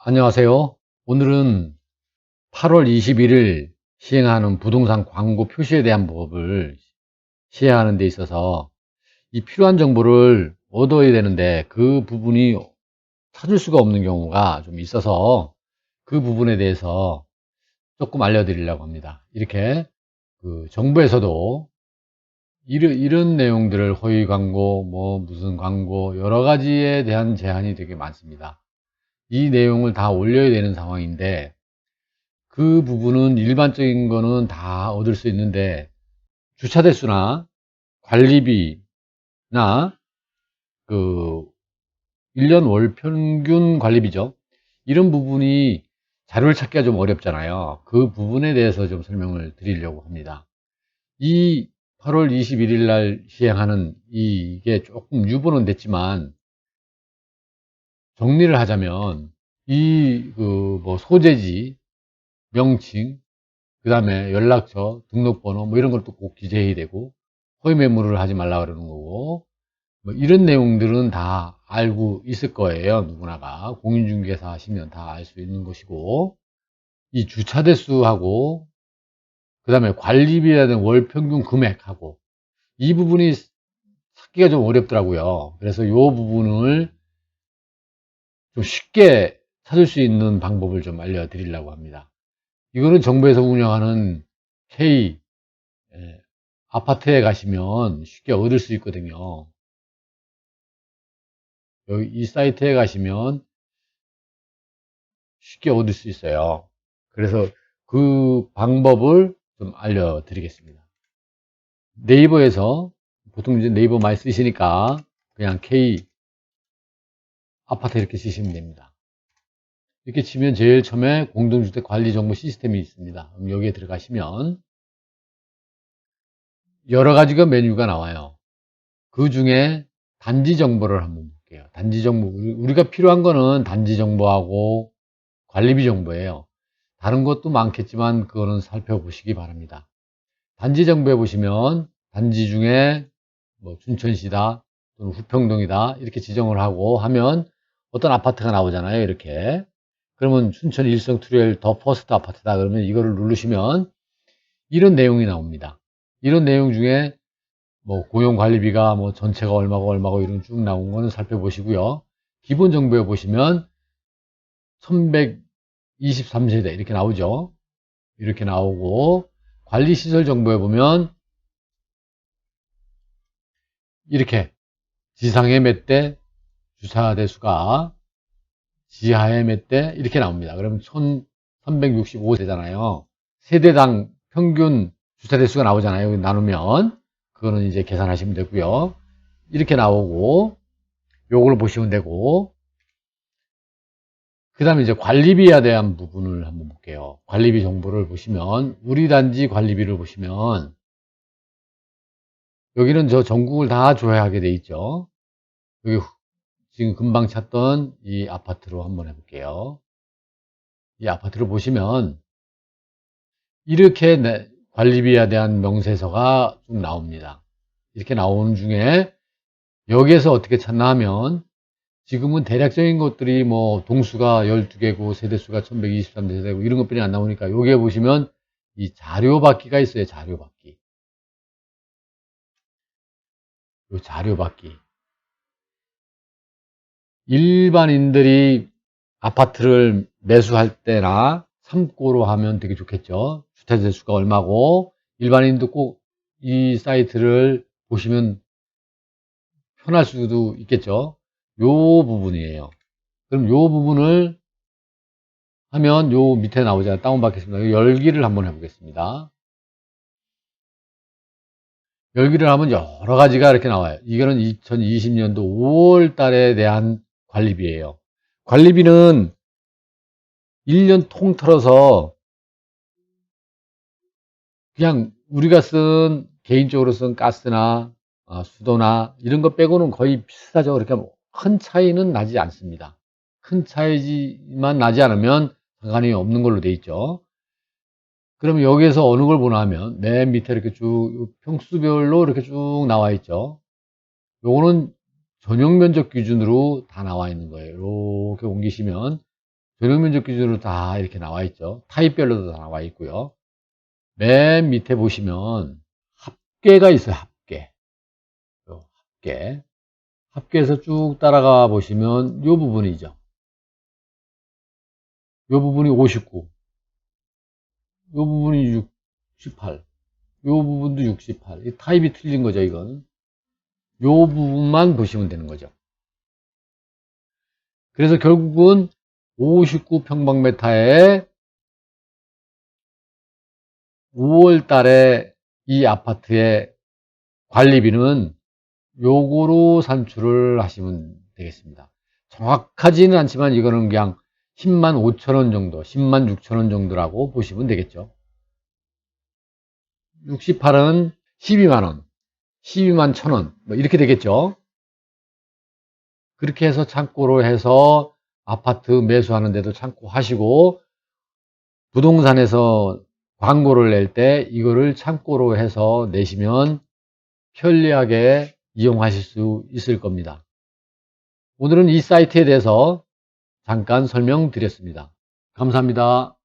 안녕하세요. 오늘은 8월 21일 시행하는 부동산 광고 표시에 대한 법을 시행하는 데 있어서 이 필요한 정보를 얻어야 되는데 그 부분이 찾을 수가 없는 경우가 좀 있어서 그 부분에 대해서 조금 알려드리려고 합니다. 이렇게 정부에서도 이런 내용들을 허위 광고, 무슨 광고 여러 가지에 대한 제한이 되게 많습니다. 이 내용을 다 올려야 되는 상황인데 그 부분은 일반적인 거는 다 얻을 수 있는데 주차 대수나 관리비나 그 1년 월 평균 관리비죠. 이런 부분이 자료를 찾기가 좀 어렵잖아요. 그 부분에 대해서 좀 설명을 드리려고 합니다. 이 8월 21일 날 시행하는 이게 조금 유보는 됐지만 정리를 하자면 소재지, 명칭, 그 다음에 연락처, 등록번호 이런 것도 꼭 기재해야 되고 허위 매물을 하지 말라 그러는 거고 이런 내용들은 다 알고 있을 거예요. 누구나가 공인중개사 하시면 다 알 수 있는 것이고 이 주차 대수하고 그 다음에 관리비라든 월 평균 금액하고 이 부분이 찾기가 좀 어렵더라고요. 그래서 이 부분을 좀 쉽게 찾을 수 있는 방법을 좀 알려드리려고 합니다. 이거는 정부에서 운영하는 K 아파트에 가시면 쉽게 얻을 수 있거든요. 여기 이 사이트에 가시면 쉽게 얻을 수 있어요. 그래서 그 방법을 좀 알려드리겠습니다. 네이버에서 보통 이제 네이버 많이 쓰시니까 그냥 K 아파트 이렇게 쓰시면 됩니다. 이렇게 치면 제일 처음에 공동주택 관리 정보 시스템이 있습니다. 그럼 여기에 들어가시면 여러 가지가 메뉴가 나와요. 그 중에 단지 정보를 한번 볼게요. 단지 정보, 우리가 필요한 거는 단지 정보하고 관리비 정보예요. 다른 것도 많겠지만 그거는 살펴보시기 바랍니다. 단지 정보에 보시면 단지 중에 춘천시다 또는 후평동이다 이렇게 지정을 하고 하면 어떤 아파트가 나오잖아요. 이렇게 그러면 춘천 일성 투리엘 더 퍼스트 아파트다 그러면 이거를 누르시면 이런 내용이 나옵니다. 이런 내용 중에 고용관리비가 전체가 얼마고 얼마고 이런 쭉 나온 거는 살펴보시고요. 기본 정보에 보시면 1123세대 이렇게 나오죠. 이렇게 나오고 관리시설 정보에 보면 이렇게 지상에 몇 대, 주차 대수가 지하에 몇 대 이렇게 나옵니다. 그러면 1365세잖아요. 세대당 평균 주차 대수가 나오잖아요. 나누면 그거는 이제 계산하시면 되고요. 이렇게 나오고 요걸 보시면 되고 그 다음에 이제 관리비에 대한 부분을 한번 볼게요. 관리비 정보를 보시면 우리 단지 관리비를 보시면 여기는 저 전국을 다 조회하게 돼 있죠. 여기 지금 금방 찾던 이 아파트로 한번 해볼게요. 이 아파트를 보시면 이렇게 관리비에 대한 명세서가 쭉 나옵니다. 이렇게 나오는 중에 여기에서 어떻게 찾나 하면 지금은 대략적인 것들이 동수가 12개고 세대수가 1123세대고 이런 것뿐이 안 나오니까 여기에 보시면 이 자료받기가 있어요. 자료받기. 이 자료받기. 일반인들이 아파트를 매수할 때나 참고로 하면 되게 좋겠죠. 주택 수가 얼마고 일반인도 꼭 이 사이트를 보시면 편할 수도 있겠죠. 요 부분이에요. 그럼 요 부분을 하면 요 밑에 나오잖아요. 다운받겠습니다. 열기를 한번 해보겠습니다. 열기를 하면 여러 가지가 이렇게 나와요. 이거는 2020년도 5월 달에 대한 관리비예요. 관리비는 1년 통틀어서 그냥 우리가 개인적으로 쓴 가스나 수도나 이런 거 빼고는 거의 비슷하죠. 그러니까 큰 차이는 나지 않습니다. 큰 차이만 나지 않으면 상관이 없는 걸로 돼 있죠. 그러면 여기에서 어느 걸 보나 하면 맨 밑에 이렇게 쭉 평수별로 이렇게 쭉 나와 있죠. 요거는 전용 면적 기준으로 다 나와 있는 거예요. 이렇게 옮기시면 전용 면적 기준으로 다 이렇게 나와 있죠. 타입별로도 다 나와 있고요. 맨 밑에 보시면 합계가 있어요. 합계. 합계. 합계에서 쭉 따라가 보시면 이 부분이죠. 이 부분이 59, 이 부분이 68, 이 부분도 68. 이 타입이 틀린 거죠, 이건. 이 부분만 보시면 되는 거죠. 그래서 결국은 59평방미터에 5월 달에 이 아파트의 관리비는 요거로 산출을 하시면 되겠습니다. 정확하지는 않지만 이거는 그냥 10만 5천 원 정도, 10만 6천 원 정도라고 보시면 되겠죠. 68은 12만 원, 12만 1천 원, 뭐 이렇게 되겠죠. 그렇게 해서 창고로 해서 아파트 매수하는데도 참고 하시고, 부동산에서 광고를 낼 때 이거를 창고로 해서 내시면 편리하게 이용하실 수 있을 겁니다. 오늘은 이 사이트에 대해서 잠깐 설명드렸습니다. 감사합니다.